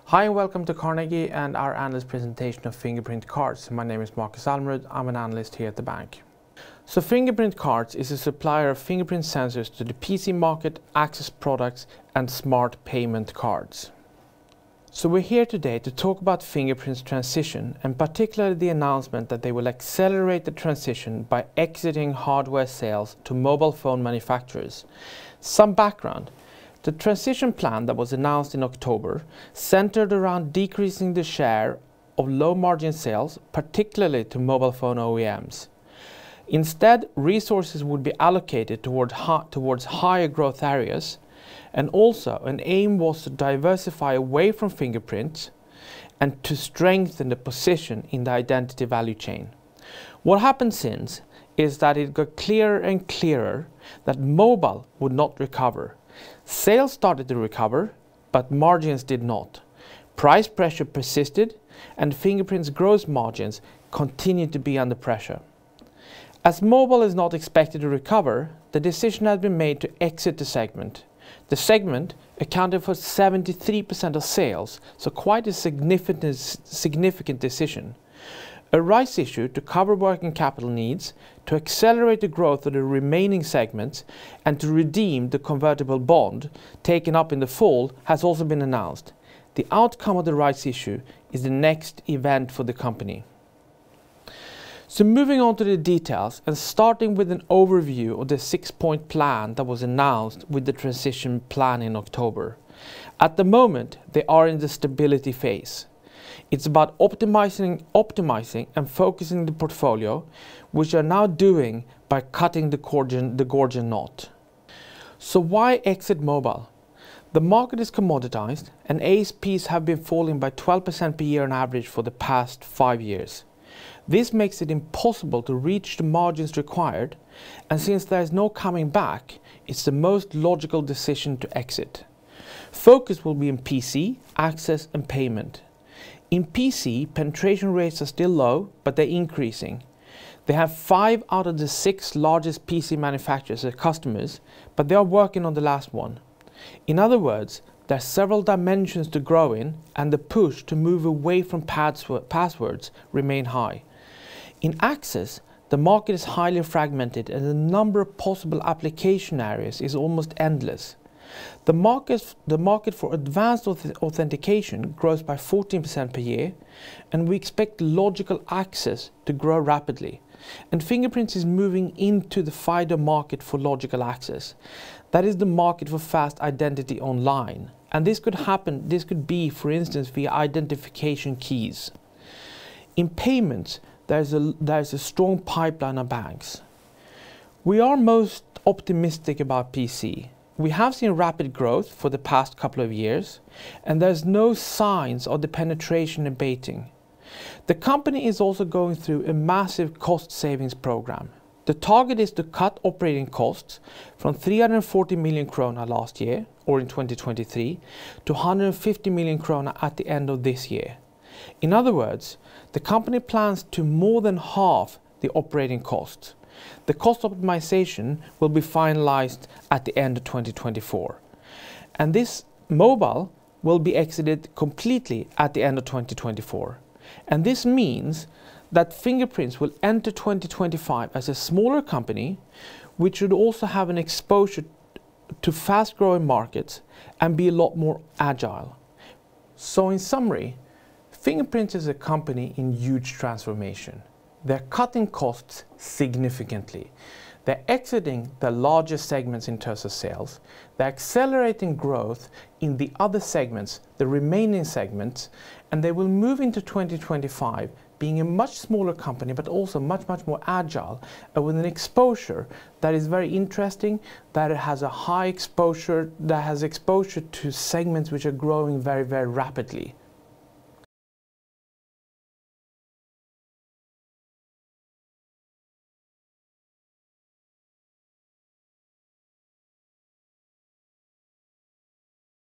Hi and welcome to Carnegie and our analyst presentation of Fingerprint Cards. My name is Markus Almerud. I'm an analyst here at the bank. So Fingerprint Cards is a supplier of fingerprint sensors to the PC market, access products and smart payment cards. So we're here today to talk about Fingerprint's transition and particularly the announcement that they will accelerate the transition by exiting hardware sales to mobile phone manufacturers. Some background. The transition plan that was announced in October centered around decreasing the share of low-margin sales, particularly to mobile phone OEMs. Instead, resources would be allocated towards higher growth areas, and also an aim was to diversify away from fingerprints and to strengthen the position in the identity value chain. What happened since is that it got clearer and clearer that mobile would not recover. Sales started to recover, but margins did not. Price pressure persisted, and Fingerprint's gross margins continued to be under pressure. As mobile is not expected to recover, the decision has been made to exit the segment. The segment accounted for 73% of sales, so quite a significant decision. A rights issue to cover working capital needs, to accelerate the growth of the remaining segments, and to redeem the convertible bond taken up in the fall has also been announced. The outcome of the rights issue is the next event for the company. So moving on to the details and starting with an overview of the 6-point plan that was announced with the transition plan in October. At the moment, they are in the stability phase. It's about optimizing and focusing the portfolio, which are now doing by cutting the Gordian knot. So why exit mobile? The market is commoditized and ASPs have been falling by 12% per year on average for the past 5 years. This makes it impossible to reach the margins required, and since there is no coming back, it's the most logical decision to exit. Focus will be in PC, access and payment. In PC, penetration rates are still low, but they're increasing. They have 5 out of the 6 largest PC manufacturers as customers, but they are working on the last one. In other words, there are several dimensions to grow in, and the push to move away from passwords remain high. In access, the market is highly fragmented and the number of possible application areas is almost endless. The market for advanced authentication grows by 14% per year, and we expect logical access to grow rapidly. And Fingerprints is moving into the FIDO market for logical access. That is the market for fast identity online. And this could be, for instance, via identification keys. In payments, there's a strong pipeline of banks. We are most optimistic about PC. We have seen rapid growth for the past couple of years, and there's no signs of the penetration abating. The company is also going through a massive cost savings program. The target is to cut operating costs from 340 million krona last year, or in 2023, to 150 million krona at the end of this year. In other words, the company plans to more than halve the operating costs. The cost optimization will be finalized at the end of 2024. And this mobile will be exited completely at the end of 2024. And this means that Fingerprints will enter 2025 as a smaller company, which should also have an exposure to fast-growing markets and be a lot more agile. So in summary, Fingerprints is a company in huge transformation. They're cutting costs significantly. They're exiting the largest segments in terms of sales. They're accelerating growth in the other segments, the remaining segments, and they will move into 2025 being a much smaller company, but also much more agile, and with an exposure that is very interesting, that it has a high exposure, that has exposure to segments which are growing very rapidly.